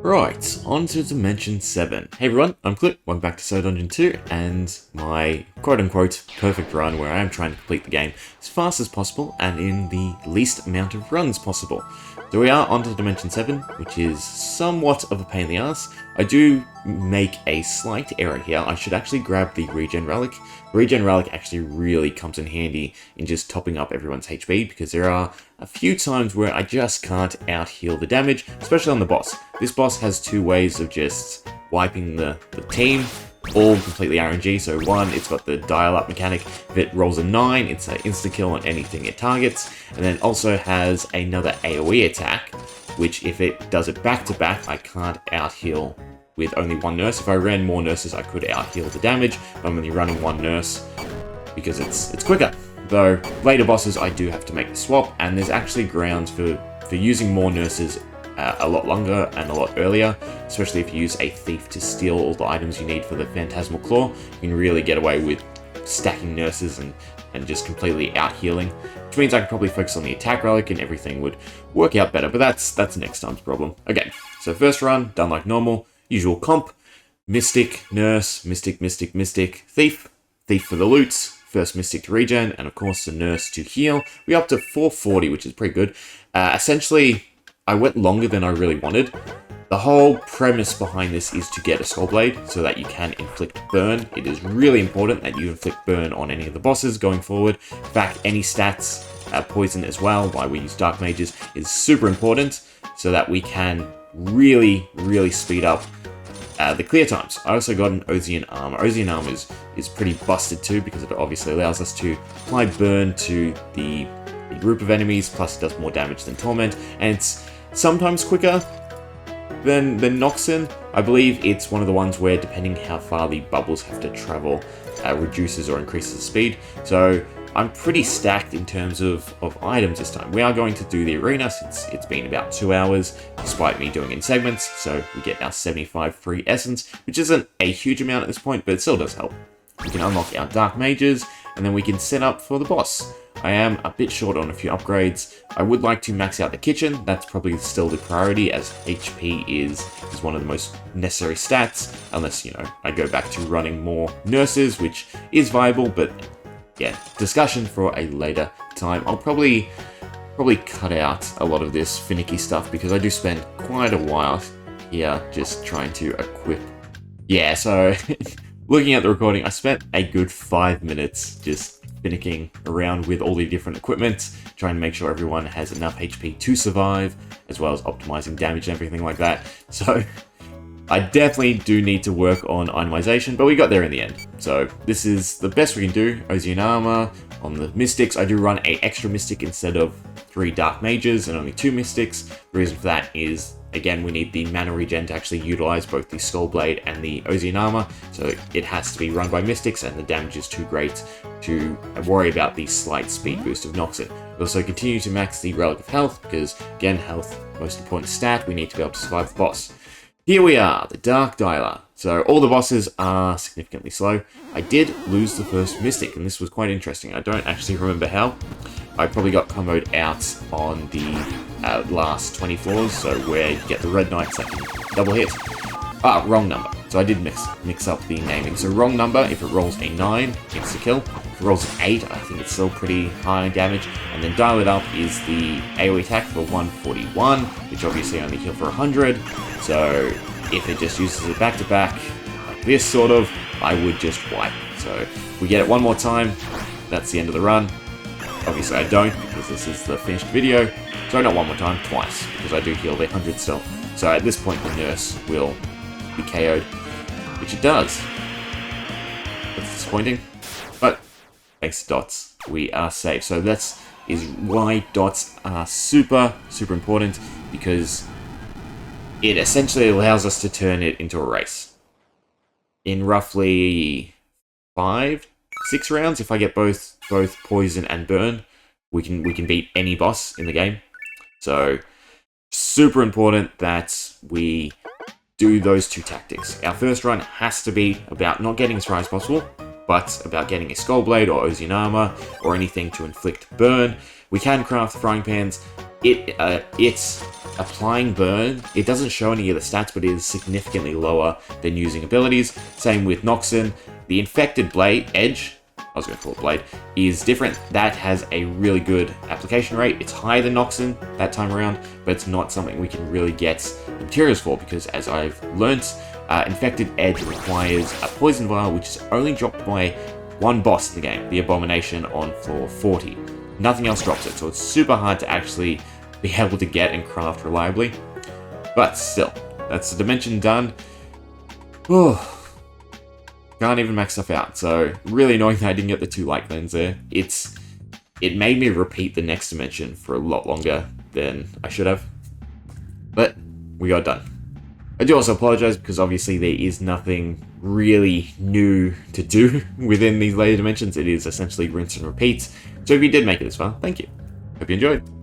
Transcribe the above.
Right, on to Dimension 7. Hey everyone, I'm Clip, welcome back to So Dungeon 2, and my quote-unquote perfect run where I am trying to complete the game as fast as possible and in the least amount of runs possible. So we are on to Dimension 7, which is somewhat of a pain in the ass. I do make a slight error here. I should actually grab the Regen Relic. The Regen Relic actually really comes in handy in just topping up everyone's HP, because there are a few times where I just can't out-heal the damage, especially on the boss. This boss has two ways of just wiping the team, all completely RNG. So one, it's got the dial-up mechanic. If it rolls a 9, it's an insta-kill on anything it targets. And then also has another AoE attack, which if it does it back-to-back, I can't out-heal with only one nurse. If I ran more nurses, I could out-heal the damage, but I'm only running one nurse because it's quicker. Though later bosses, I do have to make the swap, and there's actually grounds for using more nurses a lot longer and a lot earlier, especially if you use a thief to steal all the items you need for the Phantasmal Claw. You can really get away with stacking nurses and just completely out-healing, which means I can probably focus on the attack relic and everything would work out better, but that's next time's problem. Okay, so first run, done like normal, usual comp, Mystic, Nurse, Mystic, Mystic, Mystic, Thief, Thief for the loots, first Mystic to regen, and of course the Nurse to heal. We're up to 440, which is pretty good. Essentially, I went longer than I really wanted. The whole premise behind this is to get a Skull Blade so that you can inflict burn. It is really important that you inflict burn on any of the bosses going forward. In fact, any stats, poison as well, why we use Dark Mages, is super important so that we can really speed up the clear times. I also got an Ozian Armor. Ozian Armor is pretty busted too, because it obviously allows us to apply burn to the group of enemies, plus it does more damage than Torment, and it's sometimes quicker than Noxin. I believe it's one of the ones where, depending how far the bubbles have to travel, reduces or increases the speed. So I'm pretty stacked in terms of items this time. We are going to do the arena since it's been about 2 hours, despite me doing it in segments, so we get our 75 free essence, which isn't a huge amount at this point, but it still does help. We can unlock our Dark Mages, and then we can set up for the boss. I am a bit short on a few upgrades. I would like to max out the kitchen. That's probably still the priority, as HP is one of the most necessary stats, unless, you know, I go back to running more nurses, which is viable, but yeah, discussion for a later time. I'll probably cut out a lot of this finicky stuff, because I do spend quite a while here just trying to equip. Yeah, so looking at the recording, I spent a good 5 minutes just finicking around with all the different equipment, trying to make sure everyone has enough HP to survive, as well as optimizing damage and everything like that. So I definitely do need to work on itemization, but we got there in the end. So this is the best we can do. Ozian Armor on the Mystics. I do run an extra Mystic instead of 3 Dark Mages and only 2 Mystics. The reason for that is, again, we need the mana regen to actually utilize both the Skull Blade and the Ozian Armor, so it has to be run by Mystics, and the damage is too great to worry about the slight speed boost of Noxin. We also continue to max the Relic of Health, because, again, health, most important stat, we need to be able to survive the boss. Here we are, the Dark Dialer. So all the bosses are significantly slow. I did lose the first Mystic, and this was quite interesting. I don't actually remember how. I probably got comboed out on the last 20 floors, so where you get the Red Knights that can double hit. Ah, wrong number. So I did mix up the naming. So wrong number, if it rolls a 9, it's a kill. If it rolls an 8, I think it's still pretty high in damage. And then Dial It Up is the AoE attack for 141, which obviously only heal for 100. So if it just uses it back-to-back, like this sort of, I would just wipe. So if we get it one more time, that's the end of the run. Obviously I don't, because this is the finished video. So not one more time, twice, because I do heal the 100 still. So at this point the Nurse will be KO'd, which it does. That's disappointing. But thanks to dots, we are safe. So that is why dots are super important, because it essentially allows us to turn it into a race. In roughly 5-6 rounds, if I get both poison and burn, we can beat any boss in the game. So super important that we do those two tactics. Our first run has to be about not getting as far as possible, but about getting a Skull Blade or Ozian Armor or anything to inflict burn. We can craft frying pans. It applying burn, it doesn't show any of the stats, but it is significantly lower than using abilities. Same with Noxon. The infected blade, edge, I was going to call it blade, is different. That has a really good application rate. It's higher than Noxon that time around, but it's not something we can really get the materials for, because as I've learnt, infected edge requires a poison vial, which is only dropped by one boss in the game, the Abomination on floor 40. Nothing else drops it, so it's super hard to actually be able to get and craft reliably. But still, that's the dimension done. Oh, can't even max stuff out, so really annoying that I didn't get the 2 light glands there. It made me repeat the next dimension for a lot longer than I should have. But we got it done. I do also apologize because obviously there is nothing really new to do within these later dimensions. It is essentially rinse and repeat. So if you did make it this far, thank you. Hope you enjoyed.